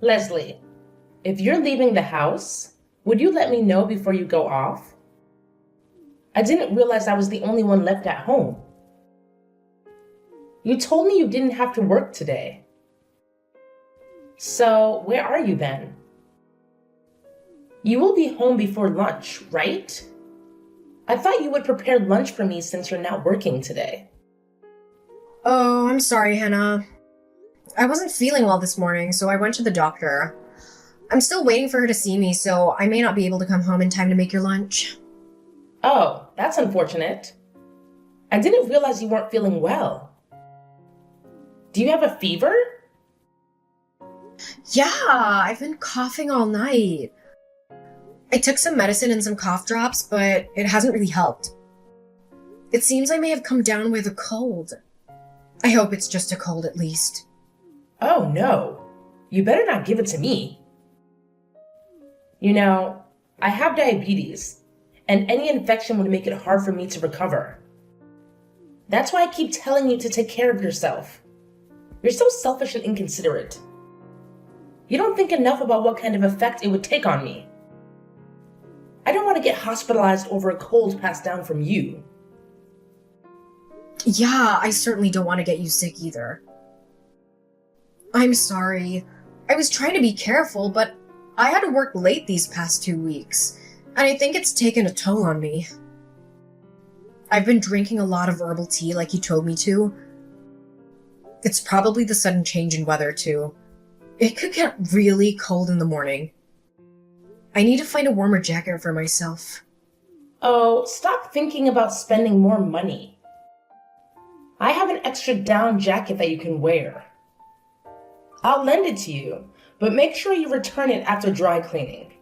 Leslie, if you're leaving the house, would you let me know before you go off? I didn't realize I was the only one left at home. You told me you didn't have to work today. So, where are you then? You will be home before lunch, right? I thought you would prepare lunch for me since you're not working today. Oh, I'm sorry, Hannah. I wasn't feeling well this morning, so I went to the doctor. I'm still waiting for her to see me, so I may not be able to come home in time to make your lunch. Oh, that's unfortunate. I didn't realize you weren't feeling well. Do you have a fever? Yeah, I've been coughing all night. I took some medicine and some cough drops, but it hasn't really helped. It seems I may have come down with a cold. I hope it's just a cold at least. Oh no, you better not give it to me. You know, I have diabetes, and any infection would make it hard for me to recover. That's why I keep telling you to take care of yourself. You're so selfish and inconsiderate. You don't think enough about what kind of effect it would take on me. I don't want to get hospitalized over a cold passed down from you. Yeah, I certainly don't want to get you sick either. I'm sorry. I was trying to be careful, but I had to work late these past 2 weeks, and I think it's taken a toll on me. I've been drinking a lot of herbal tea like you told me to. It's probably the sudden change in weather, too. It could get really cold in the morning. I need to find a warmer jacket for myself. Oh, stop thinking about spending more money. I have an extra down jacket that you can wear. I'll lend it to you, but make sure you return it after dry cleaning.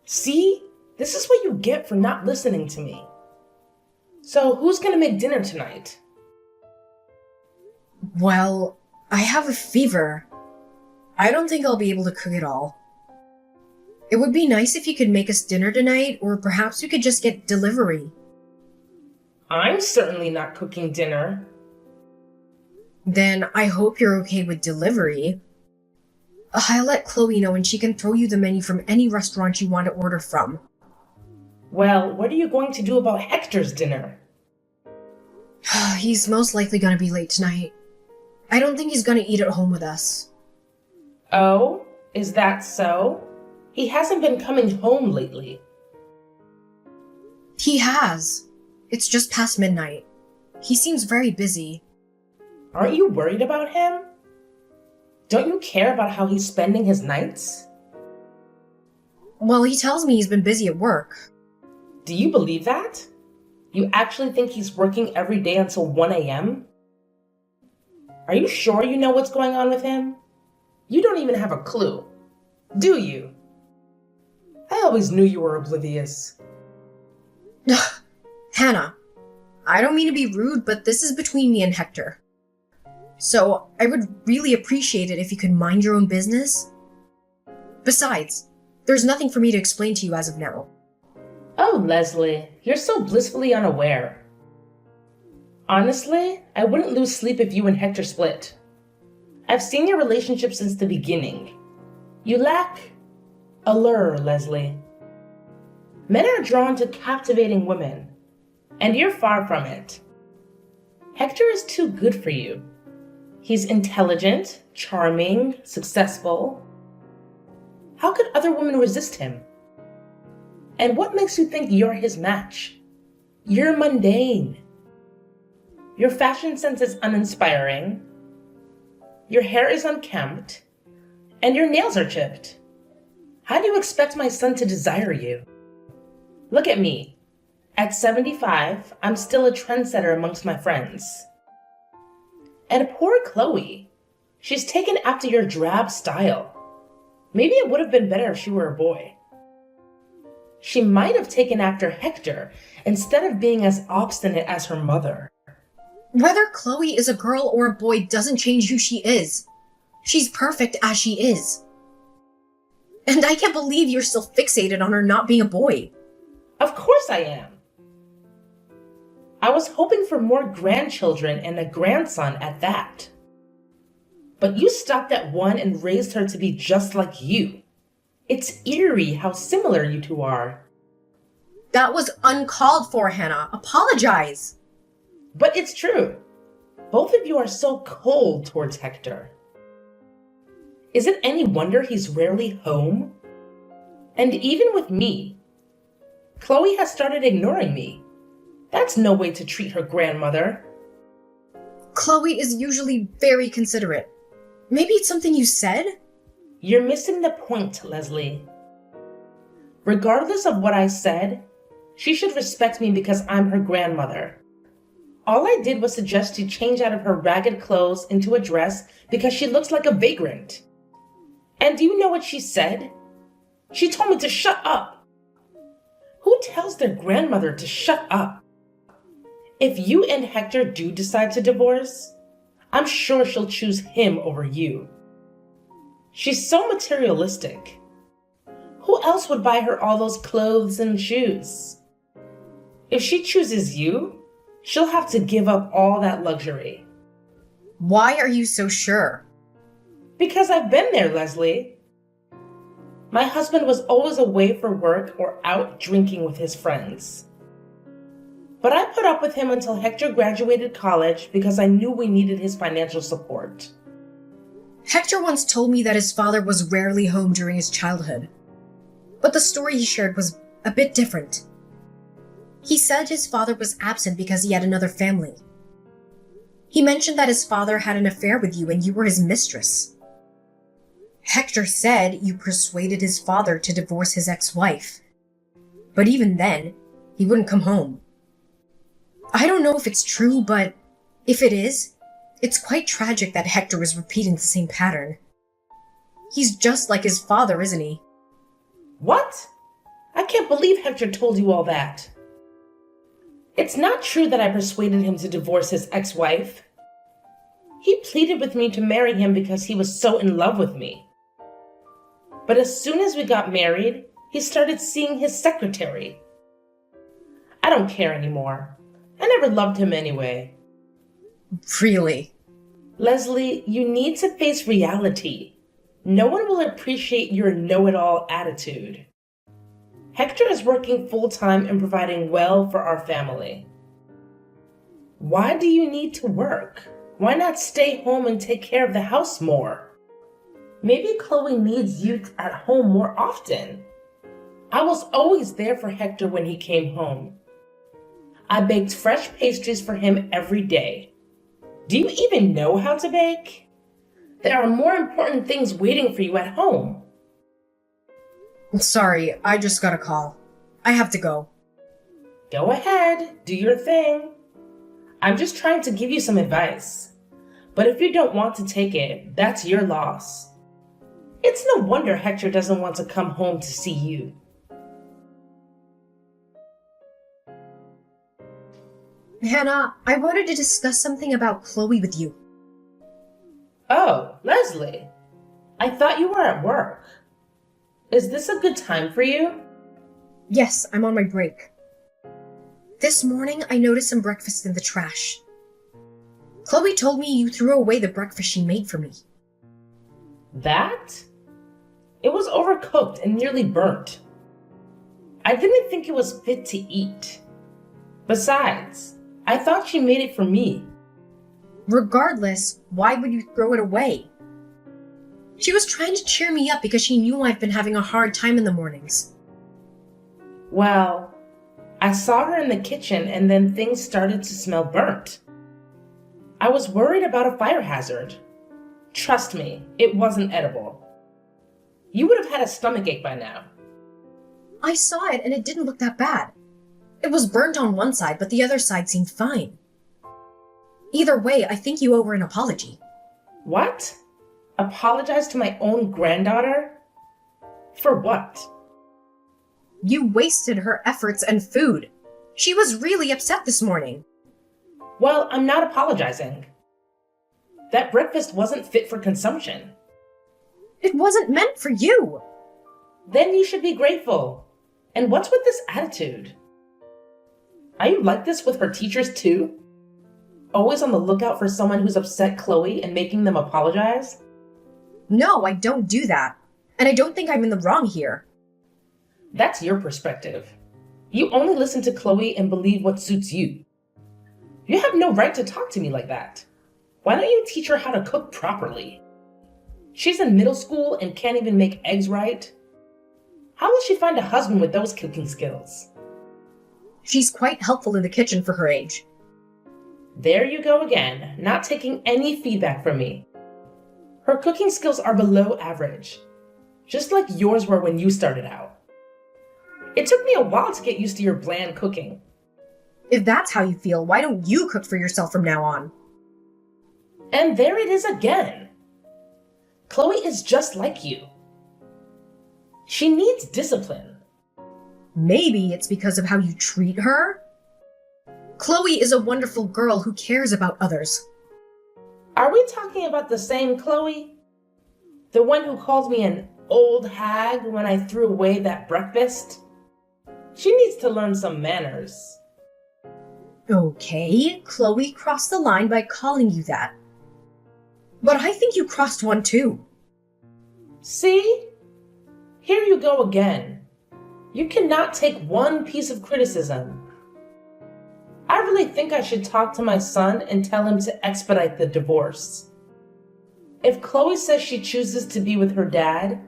See? This is what you get for not listening to me. So, who's gonna make dinner tonight? Well, I have a fever. I don't think I'll be able to cook it all. It would be nice if you could make us dinner tonight, or perhaps we could just get delivery. I'm certainly not cooking dinner. Then I hope you're okay with delivery. I'll let Chloe know and she can throw you the menu from any restaurant you want to order from. Well, what are you going to do about Hector's dinner? He's most likely gonna be late tonight. I don't think he's gonna eat at home with us. Oh, is that so? He hasn't been coming home lately. He has. It's just past midnight. He seems very busy. Aren't you worried about him? Don't you care about how he's spending his nights? Well, he tells me he's been busy at work. Do you believe that? You actually think he's working every day until 1 a.m.? Are you sure you know what's going on with him? You don't even have a clue, do you? I always knew you were oblivious. Hannah, I don't mean to be rude, but this is between me and Hector. So, I would really appreciate it if you could mind your own business. Besides, there's nothing for me to explain to you as of now. Oh, Leslie, you're so blissfully unaware. Honestly, I wouldn't lose sleep if you and Hector split. I've seen your relationship since the beginning. You lack allure, Leslie. Men are drawn to captivating women, and you're far from it. Hector is too good for you. He's intelligent, charming, successful. How could other women resist him? And what makes you think you're his match? You're mundane. Your fashion sense is uninspiring. Your hair is unkempt. And your nails are chipped. How do you expect my son to desire you? Look at me. At 75, I'm still a trendsetter amongst my friends. And poor Chloe. She's taken after your drab style. Maybe it would have been better if she were a boy. She might have taken after Hector instead of being as obstinate as her mother. Whether Chloe is a girl or a boy doesn't change who she is. She's perfect as she is. And I can't believe you're still fixated on her not being a boy. Of course I am. I was hoping for more grandchildren and a grandson at that. But you stopped at one and raised her to be just like you. It's eerie how similar you two are. That was uncalled for, Hannah. Apologize. But it's true. Both of you are so cold towards Hector. Is it any wonder he's rarely home? And even with me, Chloe has started ignoring me. That's no way to treat her grandmother. Chloe is usually very considerate. Maybe it's something you said? You're missing the point, Leslie. Regardless of what I said, she should respect me because I'm her grandmother. All I did was suggest she change out of her ragged clothes into a dress because she looks like a vagrant. And do you know what she said? She told me to shut up. Who tells their grandmother to shut up? If you and Hector do decide to divorce, I'm sure she'll choose him over you. She's so materialistic. Who else would buy her all those clothes and shoes? If she chooses you, she'll have to give up all that luxury. Why are you so sure? Because I've been there, Leslie. My husband was always away for work or out drinking with his friends. But I put up with him until Hector graduated college because I knew we needed his financial support. Hector once told me that his father was rarely home during his childhood. But the story he shared was a bit different. He said his father was absent because he had another family. He mentioned that his father had an affair with you and you were his mistress. Hector said you persuaded his father to divorce his ex-wife. But even then, he wouldn't come home. I don't know if it's true, but if it is, it's quite tragic that Hector is repeating the same pattern. He's just like his father, isn't he? What? I can't believe Hector told you all that. It's not true that I persuaded him to divorce his ex-wife. He pleaded with me to marry him because he was so in love with me. But as soon as we got married, he started seeing his secretary. I don't care anymore. I never loved him anyway. Really? Leslie, you need to face reality. No one will appreciate your know-it-all attitude. Hector is working full-time and providing well for our family. Why do you need to work? Why not stay home and take care of the house more? Maybe Chloe needs you at home more often. I was always there for Hector when he came home. I baked fresh pastries for him every day. Do you even know how to bake? There are more important things waiting for you at home. Sorry, I just got a call. I have to go. Go ahead, do your thing. I'm just trying to give you some advice. But if you don't want to take it, that's your loss. It's no wonder Hector doesn't want to come home to see you. Hannah, I wanted to discuss something about Chloe with you. Oh, Leslie. I thought you were at work. Is this a good time for you? Yes, I'm on my break. This morning, I noticed some breakfast in the trash. Chloe told me you threw away the breakfast she made for me. That? It was overcooked and nearly burnt. I didn't think it was fit to eat. Besides, I thought she made it for me. Regardless, why would you throw it away? She was trying to cheer me up because she knew I've been having a hard time in the mornings. Well, I saw her in the kitchen and then things started to smell burnt. I was worried about a fire hazard. Trust me, it wasn't edible. You would have had a stomachache by now. I saw it and it didn't look that bad. It was burnt on one side, but the other side seemed fine. Either way, I think you owe her an apology. What? Apologize to my own granddaughter? For what? You wasted her efforts and food. She was really upset this morning. Well, I'm not apologizing. That breakfast wasn't fit for consumption. It wasn't meant for you. Then you should be grateful. And what's with this attitude? Are you like this with her teachers too? always on the lookout for someone who's upset Chloe and making them apologize? No, I don't do that. And I don't think I'm in the wrong here. That's your perspective. You only listen to Chloe and believe what suits you. You have no right to talk to me like that. Why don't you teach her how to cook properly? She's in middle school and can't even make eggs right. How will she find a husband with those cooking skills? She's quite helpful in the kitchen for her age. There you go again, not taking any feedback from me. Her cooking skills are below average, just like yours were when you started out. It took me a while to get used to your bland cooking. If that's how you feel, why don't you cook for yourself from now on? And there it is again. Chloe is just like you. She needs discipline. Maybe it's because of how you treat her? Chloe is a wonderful girl who cares about others. Are we talking about the same Chloe? The one who called me an old hag when I threw away that breakfast? She needs to learn some manners. Okay, Chloe crossed the line by calling you that. But I think you crossed one too. See? Here you go again. You cannot take one piece of criticism. I really think I should talk to my son and tell him to expedite the divorce. If Chloe says she chooses to be with her dad,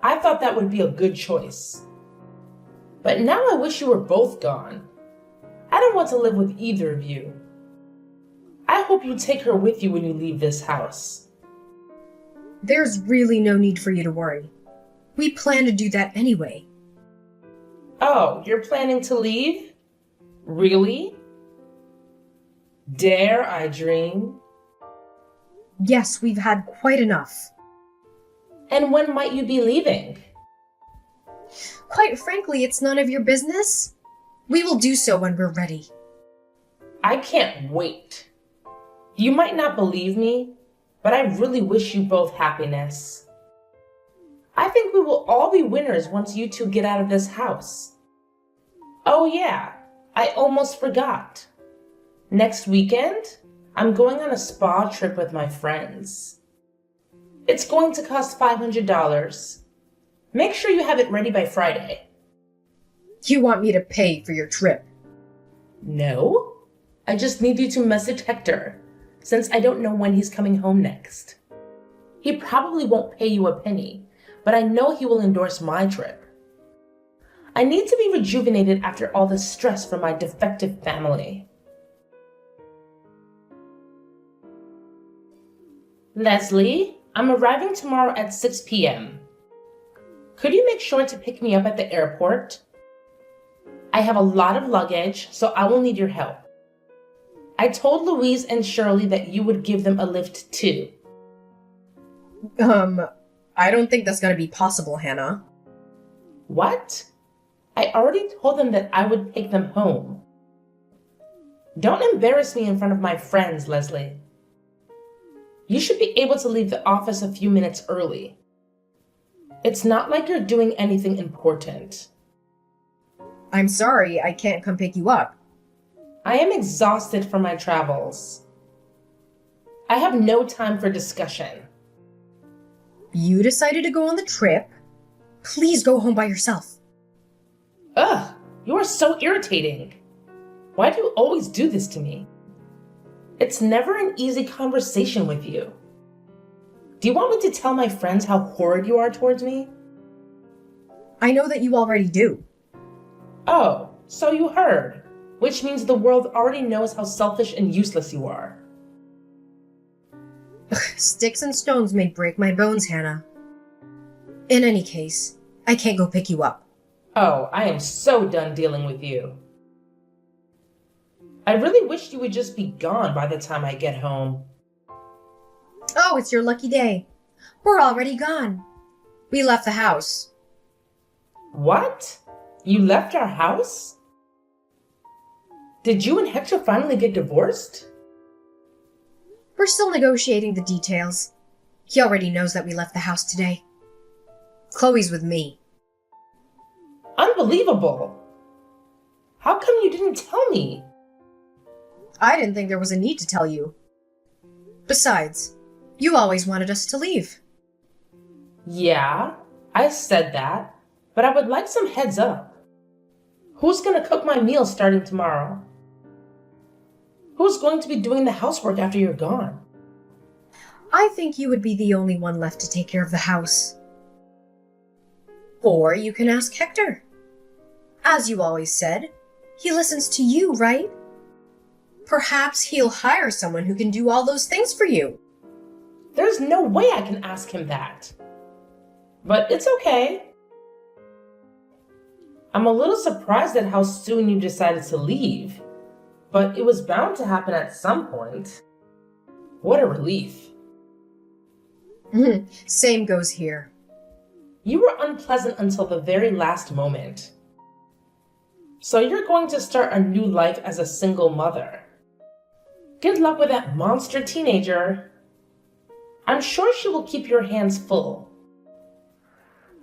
I thought that would be a good choice. But now I wish you were both gone. I don't want to live with either of you. I hope you take her with you when you leave this house. There's really no need for you to worry. We plan to do that anyway. Oh, you're planning to leave? Really? Dare I dream? Yes, we've had quite enough. And when might you be leaving? Quite frankly, it's none of your business. We will do so when we're ready. I can't wait. You might not believe me, but I really wish you both happiness. I think we will all be winners once you two get out of this house. Oh yeah, I almost forgot. Next weekend, I'm going on a spa trip with my friends. It's going to cost $500. Make sure you have it ready by Friday. You want me to pay for your trip? No, I just need you to message Hector, since I don't know when he's coming home next. He probably won't pay you a penny, but I know he will endorse my trip. I need to be rejuvenated after all the stress from my defective family. Leslie, I'm arriving tomorrow at 6 p.m. Could you make sure to pick me up at the airport? I have a lot of luggage, so I will need your help. I told Louise and Shirley that you would give them a lift too. I don't think that's gonna be possible, Hannah. What? I already told them that I would take them home. Don't embarrass me in front of my friends, Leslie. You should be able to leave the office a few minutes early. It's not like you're doing anything important. I'm sorry, I can't come pick you up. I am exhausted from my travels. I have no time for discussion. You decided to go on the trip. Please go home by yourself. Ugh, you are so irritating. Why do you always do this to me? It's never an easy conversation with you. Do you want me to tell my friends how horrid you are towards me? I know that you already do. Oh, so you heard, which means the world already knows how selfish and useless you are. Sticks and stones may break my bones, Hannah. In any case, I can't go pick you up. Oh, I am so done dealing with you. I really wish you would just be gone by the time I get home. Oh, it's your lucky day. We're already gone. We left the house. What? You left our house? Did you and Hector finally get divorced? We're still negotiating the details. He already knows that we left the house today. Chloe's with me. Unbelievable! How come you didn't tell me? I didn't think there was a need to tell you. Besides, you always wanted us to leave. Yeah, I said that, but I would like some heads up. Who's gonna cook my meals starting tomorrow? Who's going to be doing the housework after you're gone? I think you would be the only one left to take care of the house. Or you can ask Hector. As you always said, he listens to you, right? Perhaps he'll hire someone who can do all those things for you. There's no way I can ask him that. But it's okay. I'm a little surprised at how soon you decided to leave, but it was bound to happen at some point. What a relief. Same goes here. You were unpleasant until the very last moment. So you're going to start a new life as a single mother. Good luck with that monster teenager. I'm sure she will keep your hands full.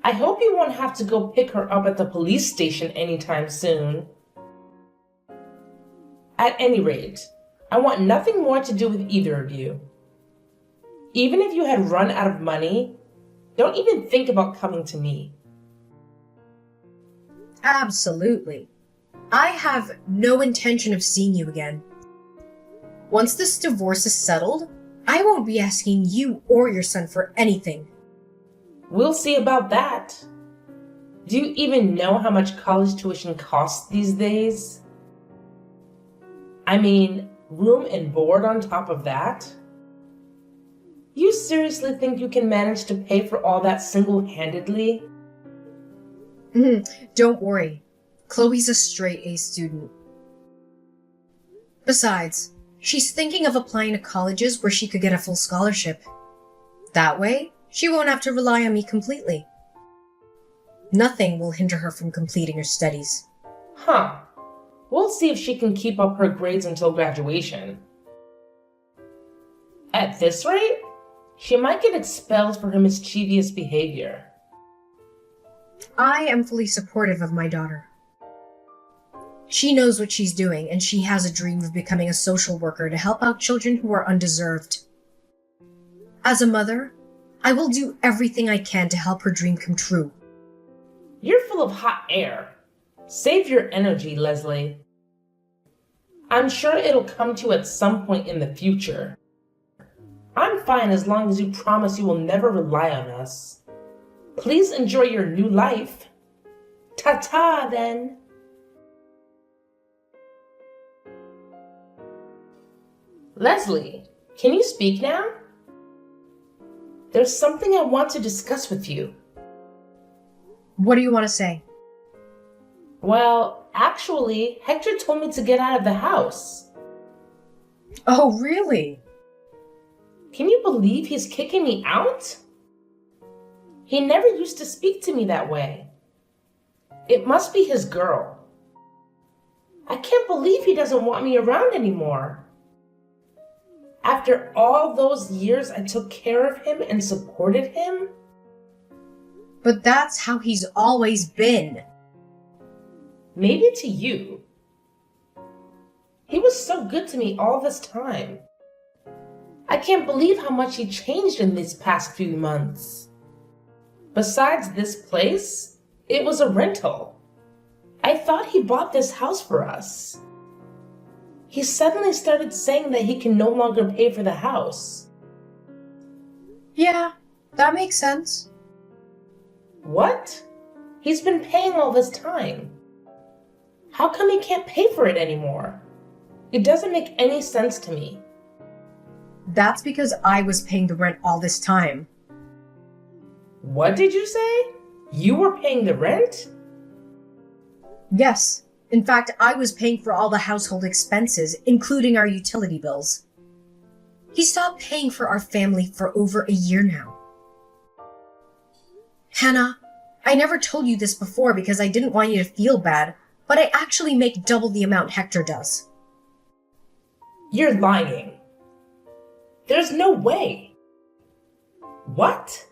I hope you won't have to go pick her up at the police station anytime soon. At any rate, I want nothing more to do with either of you. Even if you had run out of money, don't even think about coming to me. Absolutely. I have no intention of seeing you again. Once this divorce is settled, I won't be asking you or your son for anything. We'll see about that. Do you even know how much college tuition costs these days? I mean, room and board on top of that? You seriously think you can manage to pay for all that single-handedly? Don't worry. Chloe's a straight A student. Besides, she's thinking of applying to colleges where she could get a full scholarship. That way, she won't have to rely on me completely. Nothing will hinder her from completing her studies. Huh. We'll see if she can keep up her grades until graduation. At this rate, she might get expelled for her mischievous behavior. I am fully supportive of my daughter. She knows what she's doing, and she has a dream of becoming a social worker to help out children who are undeserved. As a mother, I will do everything I can to help her dream come true. You're full of hot air. Save your energy, Leslie. I'm sure it'll come to you at some point in the future. I'm fine as long as you promise you will never rely on us. Please enjoy your new life. Ta-ta, then. Leslie, can you speak now? There's something I want to discuss with you. What do you want to say? Well, actually, Hector told me to get out of the house. Oh, really? Can you believe he's kicking me out? He never used to speak to me that way. It must be his girl. I can't believe he doesn't want me around anymore. After all those years I took care of him and supported him? But that's how he's always been. Maybe to you. He was so good to me all this time. I can't believe how much he changed in these past few months. Besides this place, it was a rental. I thought he bought this house for us. He suddenly started saying that he can no longer pay for the house. Yeah, that makes sense. What? He's been paying all this time. How come he can't pay for it anymore? It doesn't make any sense to me. That's because I was paying the rent all this time. What did you say? You were paying the rent? Yes. In fact, I was paying for all the household expenses, including our utility bills. He stopped paying for our family for over a year now. Hannah, I never told you this before because I didn't want you to feel bad, but I actually make double the amount Hector does. You're lying. There's no way. What?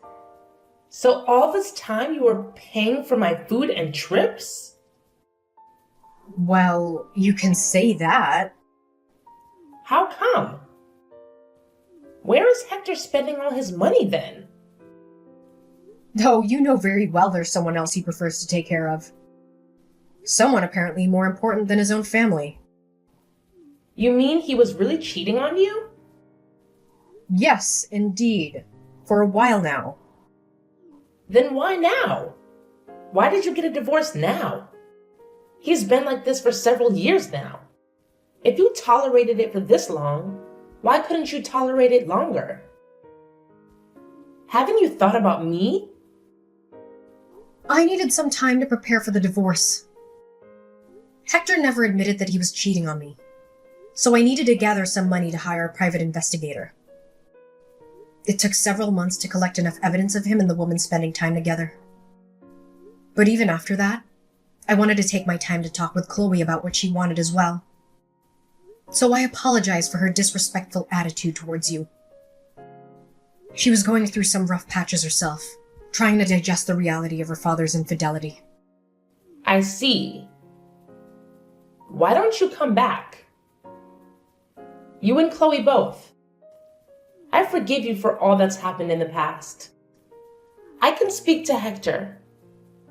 So all this time you were paying for my food and trips? Well, you can say that. How come? Where is Hector spending all his money then? Though you know very well there's someone else he prefers to take care of. Someone apparently more important than his own family. You mean he was really cheating on you? Yes, indeed. For a while now. Then why now? Why did you get a divorce now? He's been like this for several years now. If you tolerated it for this long, why couldn't you tolerate it longer? Haven't you thought about me? I needed some time to prepare for the divorce. Hector never admitted that he was cheating on me, so I needed to gather some money to hire a private investigator. It took several months to collect enough evidence of him and the woman spending time together. But even after that, I wanted to take my time to talk with Chloe about what she wanted as well. So I apologized for her disrespectful attitude towards you. She was going through some rough patches herself, trying to digest the reality of her father's infidelity. I see. Why don't you come back? You and Chloe both. I forgive you for all that's happened in the past. I can speak to Hector.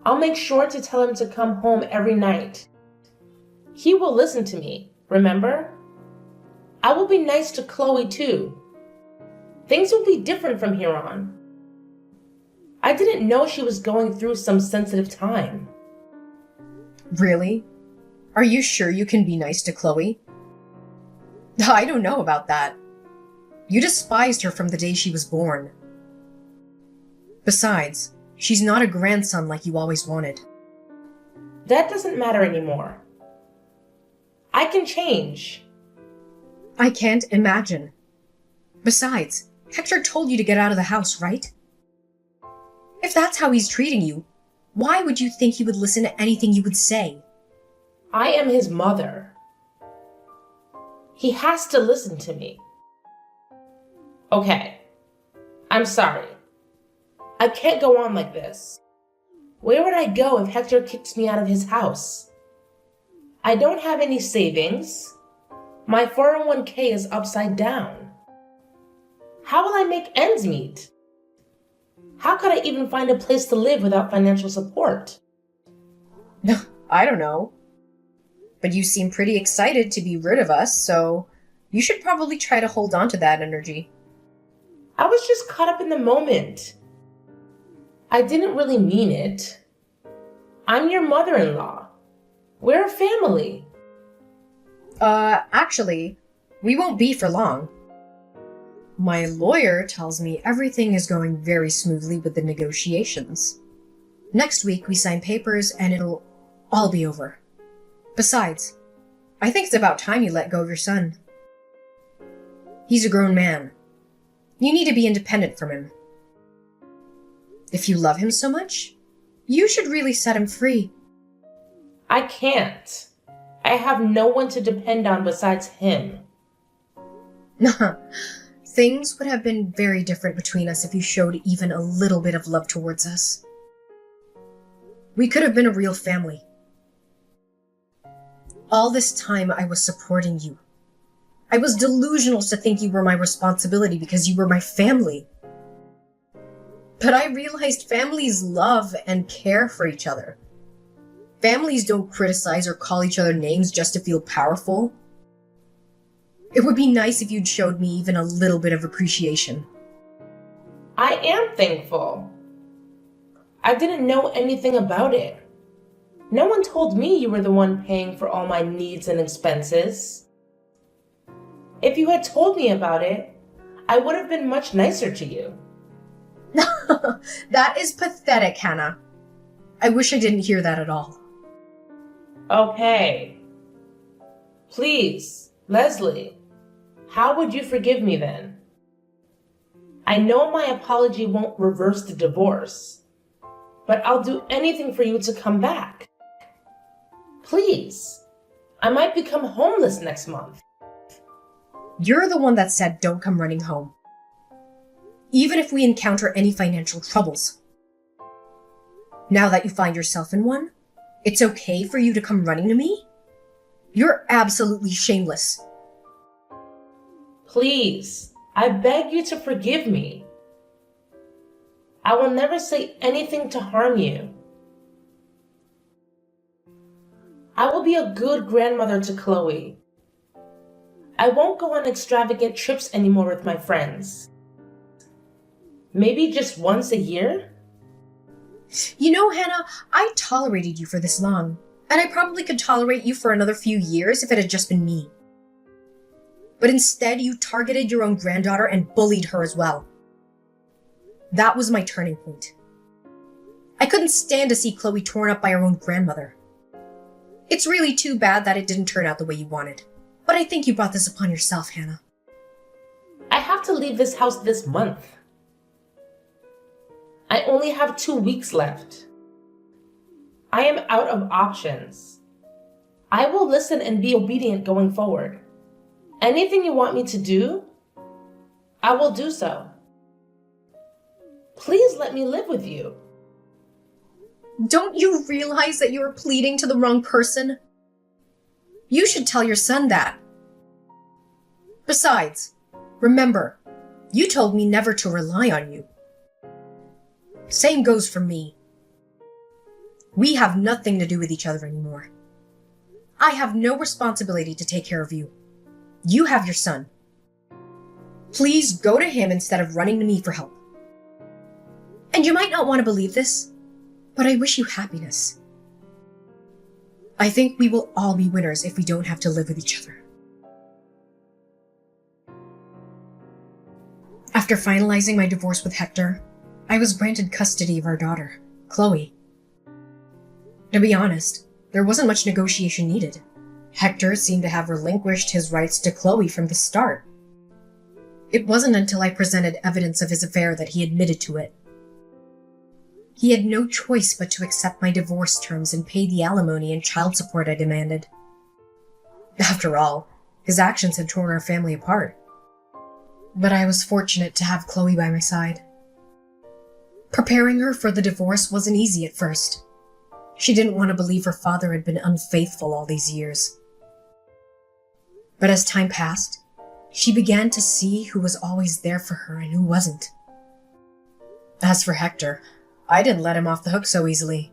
I'll make sure to tell him to come home every night. He will listen to me, remember? I will be nice to Chloe too. Things will be different from here on. I didn't know she was going through some sensitive time. Really? Are you sure you can be nice to Chloe? I don't know about that. You despised her from the day she was born. Besides, she's not a grandson like you always wanted. That doesn't matter anymore. I can change. I can't imagine. Besides, Hector told you to get out of the house, right? If that's how he's treating you, why would you think he would listen to anything you would say? I am his mother. He has to listen to me. Okay, I'm sorry. I can't go on like this. Where would I go if Hector kicks me out of his house? I don't have any savings. My 401k is upside down. How will I make ends meet? How could I even find a place to live without financial support? I don't know. But you seem pretty excited to be rid of us, so you should probably try to hold on to that energy. I was just caught up in the moment. I didn't really mean it. I'm your mother-in-law. We're a family. Actually, we won't be for long. My lawyer tells me everything is going very smoothly with the negotiations. Next week we sign papers and it'll all be over. Besides, I think it's about time you let go of your son. He's a grown man. You need to be independent from him. If you love him so much, you should really set him free. I can't. I have no one to depend on besides him. Things would have been very different between us if you showed even a little bit of love towards us. We could have been a real family. All this time I was supporting you. I was delusional to think you were my responsibility because you were my family. But I realized families love and care for each other. Families don't criticize or call each other names just to feel powerful. It would be nice if you'd showed me even a little bit of appreciation. I am thankful. I didn't know anything about it. No one told me you were the one paying for all my needs and expenses. If you had told me about it, I would have been much nicer to you. That is pathetic, Hannah. I wish I didn't hear that at all. Okay. Please, Leslie, how would you forgive me then? I know my apology won't reverse the divorce, but I'll do anything for you to come back. Please, I might become homeless next month. You're the one that said don't come running home. Even if we encounter any financial troubles. Now that you find yourself in one, it's okay for you to come running to me? You're absolutely shameless. Please, I beg you to forgive me. I will never say anything to harm you. I will be a good grandmother to Chloe. I won't go on extravagant trips anymore with my friends. Maybe just once a year? You know, Hannah, I tolerated you for this long, and I probably could tolerate you for another few years if it had just been me. But instead, you targeted your own granddaughter and bullied her as well. That was my turning point. I couldn't stand to see Chloe torn up by her own grandmother. It's really too bad that it didn't turn out the way you wanted, but I think you brought this upon yourself, Hannah. I have to leave this house this month. I only have 2 weeks left. I am out of options. I will listen and be obedient going forward. Anything you want me to do, I will do so. Please let me live with you. Don't you realize that you are pleading to the wrong person? You should tell your son that. Besides, remember, you told me never to rely on you. Same goes for me. We have nothing to do with each other anymore. I have no responsibility to take care of you. You have your son. Please go to him instead of running to me for help. And you might not want to believe this, but I wish you happiness. I think we will all be winners if we don't have to live with each other. After finalizing my divorce with Hector, I was granted custody of our daughter, Chloe. To be honest, there wasn't much negotiation needed. Hector seemed to have relinquished his rights to Chloe from the start. It wasn't until I presented evidence of his affair that he admitted to it. He had no choice but to accept my divorce terms and pay the alimony and child support I demanded. After all, his actions had torn our family apart. But I was fortunate to have Chloe by my side. Preparing her for the divorce wasn't easy at first. She didn't want to believe her father had been unfaithful all these years. But as time passed, she began to see who was always there for her and who wasn't. As for Hector, I didn't let him off the hook so easily.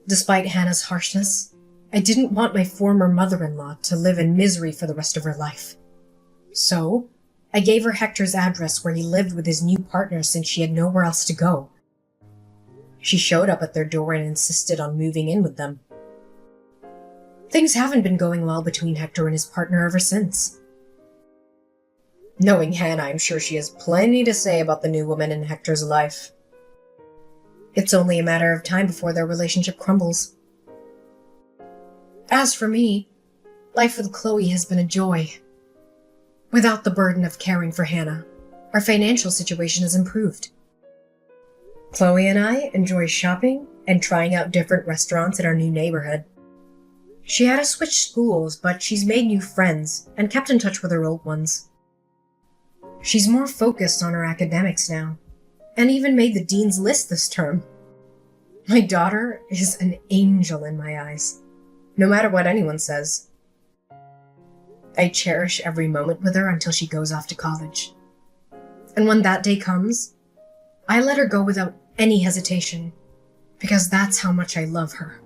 Despite Hannah's harshness, I didn't want my former mother-in-law to live in misery for the rest of her life. So, I gave her Hector's address where he lived with his new partner since she had nowhere else to go. She showed up at their door and insisted on moving in with them. Things haven't been going well between Hector and his partner ever since. Knowing Hannah, I'm sure she has plenty to say about the new woman in Hector's life. It's only a matter of time before their relationship crumbles. As for me, life with Chloe has been a joy. Without the burden of caring for Hannah, our financial situation has improved. Chloe and I enjoy shopping and trying out different restaurants in our new neighborhood. She had to switch schools, but she's made new friends and kept in touch with her old ones. She's more focused on her academics now, and even made the dean's list this term. My daughter is an angel in my eyes, no matter what anyone says. I cherish every moment with her until she goes off to college. And when that day comes, I let her go without any hesitation, because that's how much I love her.